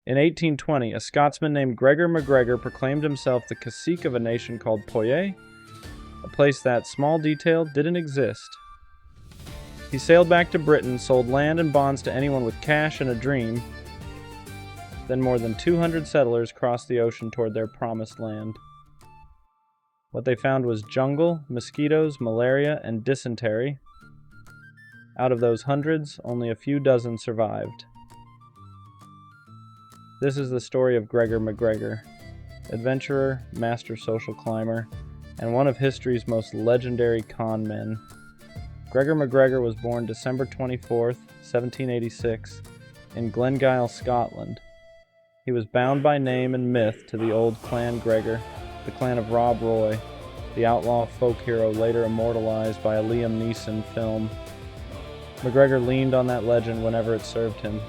In 1820, a Scotsman named Gregor MacGregor proclaimed himself the cacique of a nation called Poyais, a place that, small detail, didn't exist. He sailed back to Britain, sold land and bonds to anyone with cash and a dream. Then more than 200 settlers crossed the ocean toward their promised land. What they found was jungle, mosquitoes, malaria, and dysentery. Out of those hundreds, only a few dozen survived. This is the story of Gregor MacGregor, adventurer, master social climber, and one of history's most legendary con men. Gregor MacGregor was born December 24th, 1786, in Glengyle, Scotland. He was bound by name and myth to the old Clan Gregor, the clan of Rob Roy, the outlaw folk hero later immortalized by a Liam Neeson film. MacGregor leaned on that legend whenever it served him.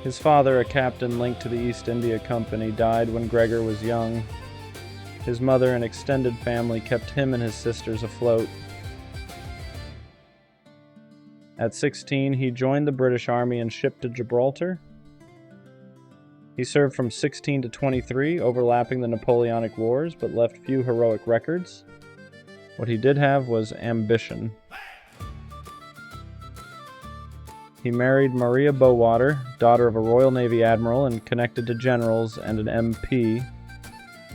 His father, a captain linked to the East India Company, died when Gregor was young. His mother and extended family kept him and his sisters afloat. At 16, he joined the British Army and shipped to Gibraltar. He served from 16 to 23, overlapping the Napoleonic Wars, but left few heroic records. What he did have was ambition. He married Maria Bowater, daughter of a Royal Navy admiral and connected to generals and an MP.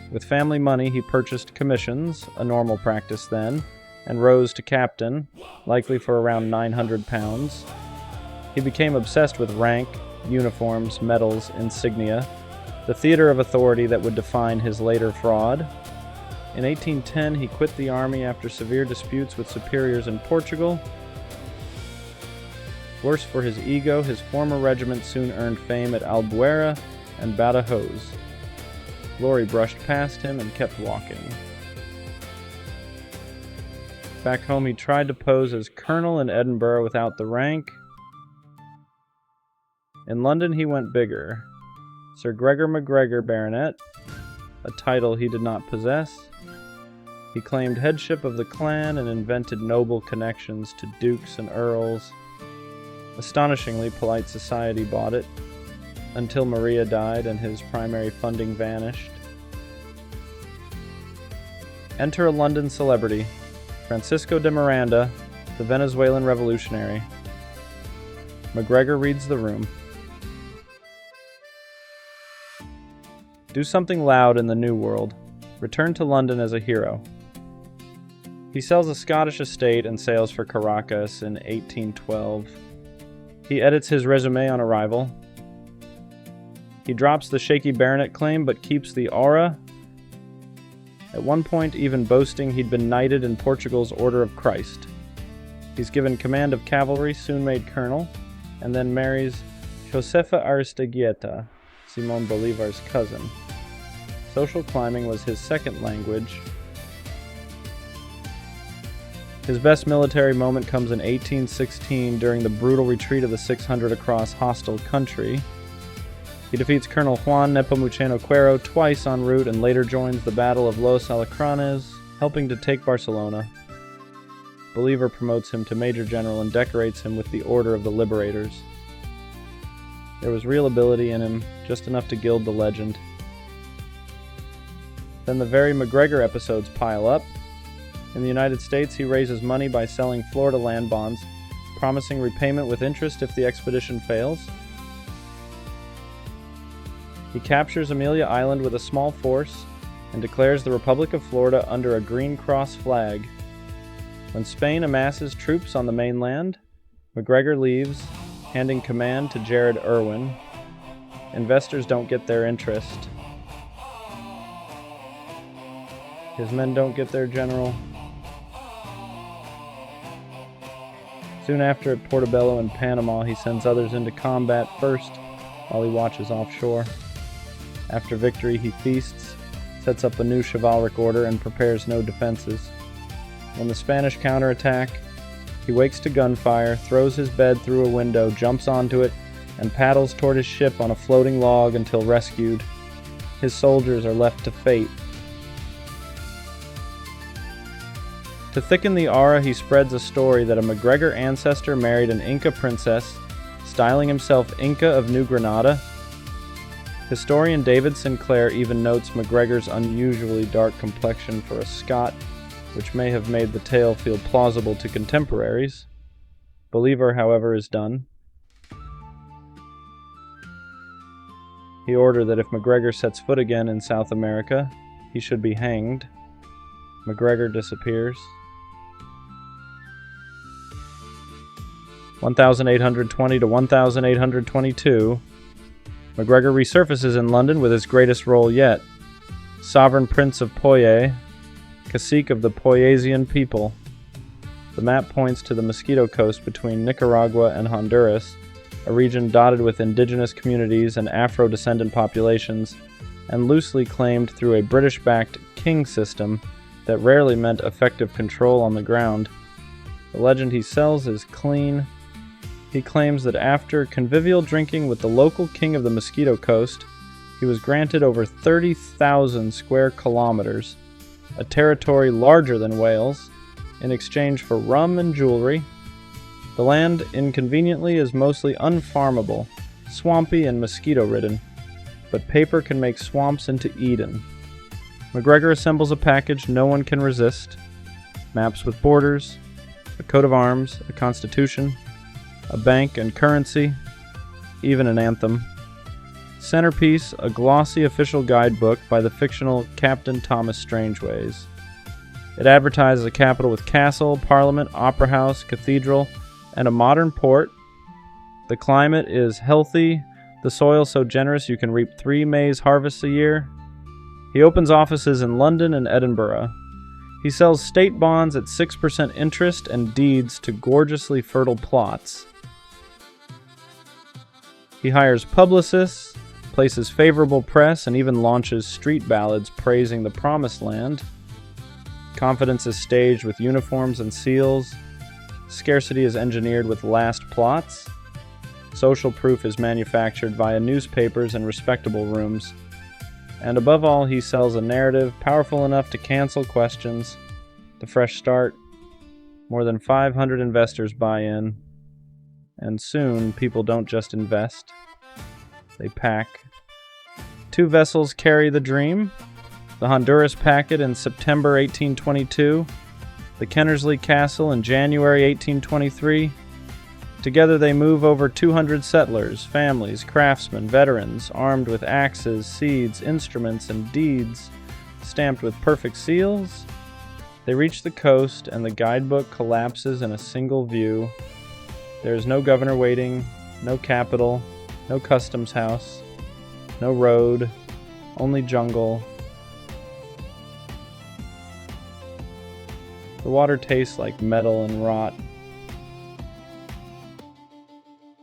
With family money, he purchased commissions, a normal practice then, and rose to captain, likely for around 900 pounds. He became obsessed with rank, uniforms, medals, insignia, the theater of authority that would define his later fraud. In 1810, he quit the army after severe disputes with superiors in Portugal. Worse for his ego, his former regiment soon earned fame at Albuera and Badajoz. Glory brushed past him and kept walking. Back home, he tried to pose as colonel in Edinburgh without the rank. In London, he went bigger. Sir Gregor MacGregor Baronet, a title he did not possess. He claimed headship of the clan and invented noble connections to dukes and earls. Astonishingly, polite society bought it, until Maria died and his primary funding vanished. Enter a London celebrity, Francisco de Miranda, the Venezuelan revolutionary. MacGregor reads the room. Do something loud in the New World. Return to London as a hero. He sells a Scottish estate and sails for Caracas in 1812. He edits his resume on arrival. He drops the shaky baronet claim but keeps the aura. At one point, even boasting he'd been knighted in Portugal's Order of Christ. He's given command of cavalry, soon made colonel, and then marries Josefa Aristeguieta, Simón Bolívar's cousin. Social climbing was his second language. His best military moment comes in 1816 during the brutal retreat of the 600 across hostile country. He defeats Colonel Juan Nepomuceno Cuero twice en route and later joins the Battle of Los Alacranes, helping to take Barcelona. Bolívar promotes him to Major General and decorates him with the Order of the Liberators. There was real ability in him, just enough to gild the legend. Then the very MacGregor episodes pile up. In the United States, he raises money by selling Florida land bonds, promising repayment with interest if the expedition fails. He captures Amelia Island with a small force and declares the Republic of Florida under a Green Cross flag. When Spain amasses troops on the mainland, MacGregor leaves, handing command to Jared Irwin. Investors don't get their interest. His men don't get their general. Soon after, at Portobello in Panama, he sends others into combat first, while he watches offshore. After victory, he feasts, sets up a new chivalric order, and prepares no defenses. When the Spanish counterattack, he wakes to gunfire, throws his bed through a window, jumps onto it, and paddles toward his ship on a floating log until rescued. His soldiers are left to fate. To thicken the aura, he spreads a story that a MacGregor ancestor married an Inca princess, styling himself Inca of New Granada. Historian David Sinclair even notes MacGregor's unusually dark complexion for a Scot, which may have made the tale feel plausible to contemporaries. Believer, however, is done. He ordered that if MacGregor sets foot again in South America, he should be hanged. MacGregor disappears. 1820 to 1822, MacGregor resurfaces in London with his greatest role yet. Sovereign Prince of Poyais, cacique of the Poyaisian people. The map points to the Mosquito Coast between Nicaragua and Honduras, a region dotted with indigenous communities and Afro-descendant populations, and loosely claimed through a British-backed king system that rarely meant effective control on the ground. The legend he sells is clean. He claims that after convivial drinking with the local king of the Mosquito Coast, he was granted over 30,000 square kilometers, a territory larger than Wales, in exchange for rum and jewelry. The land, inconveniently, is mostly unfarmable, swampy and mosquito-ridden, but paper can make swamps into Eden. MacGregor assembles a package no one can resist: maps with borders, a coat of arms, a constitution, a bank and currency, even an anthem. Centerpiece, a glossy official guidebook by the fictional Captain Thomas Strangeways. It advertises a capital with castle, parliament, opera house, cathedral, and a modern port. The climate is healthy, the soil so generous you can reap 3 maize harvests a year. He opens offices in London and Edinburgh. He sells state bonds at 6% interest and deeds to gorgeously fertile plots. He hires publicists, places favorable press, and even launches street ballads praising the Promised Land. Confidence is staged with uniforms and seals. Scarcity is engineered with last plots. Social proof is manufactured via newspapers and respectable rooms. And above all, he sells a narrative powerful enough to cancel questions. The fresh start. More than 500 investors buy in. And soon, people don't just invest. They pack. 2 vessels carry the dream. The Honduras packet in September 1822. The Kennersley Castle in January 1823. Together they move over 200 settlers, families, craftsmen, veterans, armed with axes, seeds, instruments, and deeds, stamped with perfect seals. They reach the coast, and the guidebook collapses in a single view. There is no governor waiting, no capital, no customs house, no road, only jungle. The water tastes like metal and rot.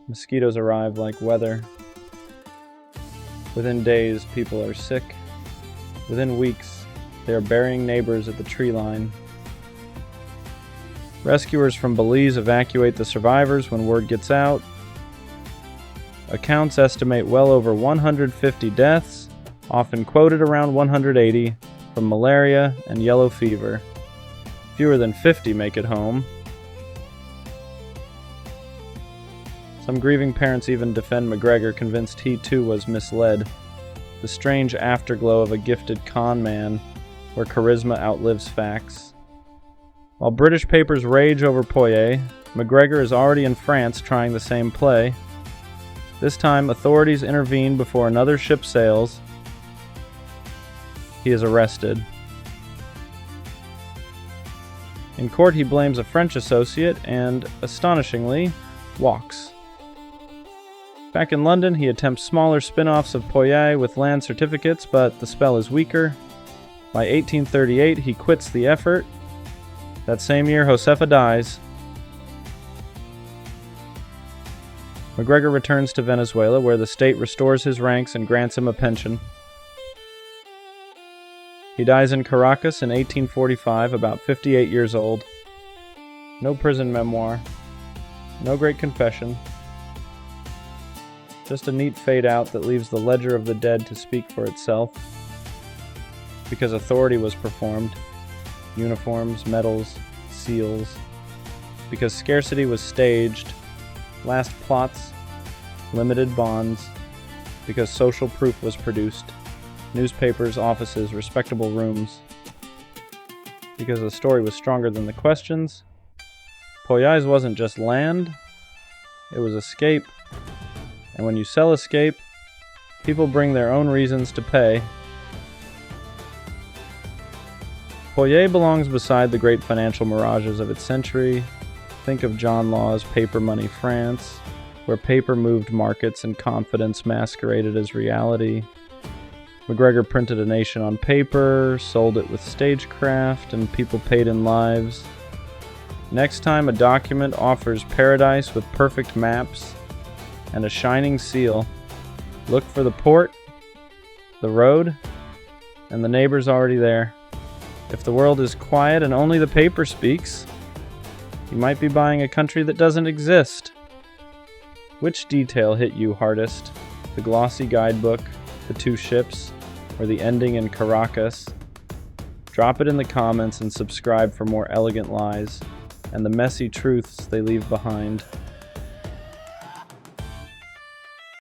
Mosquitoes arrive like weather. Within days, people are sick. Within weeks, they are burying neighbors at the tree line. Rescuers from Belize evacuate the survivors when word gets out. Accounts estimate well over 150 deaths, often quoted around 180, from malaria and yellow fever. Fewer than 50 make it home. Some grieving parents even defend MacGregor, convinced he too was misled. The strange afterglow of a gifted con man, where charisma outlives facts. While British papers rage over Poyais, MacGregor is already in France trying the same play. This time, authorities intervene before another ship sails. He is arrested. In court, he blames a French associate and, astonishingly, walks. Back in London, he attempts smaller spin-offs of Poyais with land certificates, but the spell is weaker. By 1838, he quits the effort. That same year, Josefa dies. MacGregor returns to Venezuela, where the state restores his ranks and grants him a pension. He dies in Caracas in 1845, about 58 years old. No prison memoir. No great confession. Just a neat fade out that leaves the ledger of the dead to speak for itself. Because authority was performed. Uniforms, medals, seals. Because scarcity was staged. Last plots. Limited bonds. because social proof was produced. Newspapers, offices, respectable rooms. Because the story was stronger than the questions. Poyais wasn't just land, it was escape. And when you sell escape, people bring their own reasons to pay. Poyais belongs beside the great financial mirages of its century. Think of John Law's paper money France, where paper moved markets and confidence masqueraded as reality. MacGregor printed a nation on paper, sold it with stagecraft, and people paid in lives. Next time a document offers paradise with perfect maps and a shining seal, look for the port, the road, and the neighbors already there. If the world is quiet and only the paper speaks, you might be buying a country that doesn't exist. Which detail hit you hardest? The glossy guidebook, the two ships, or the ending in Caracas? Drop it in the comments and subscribe for more elegant lies and the messy truths they leave behind.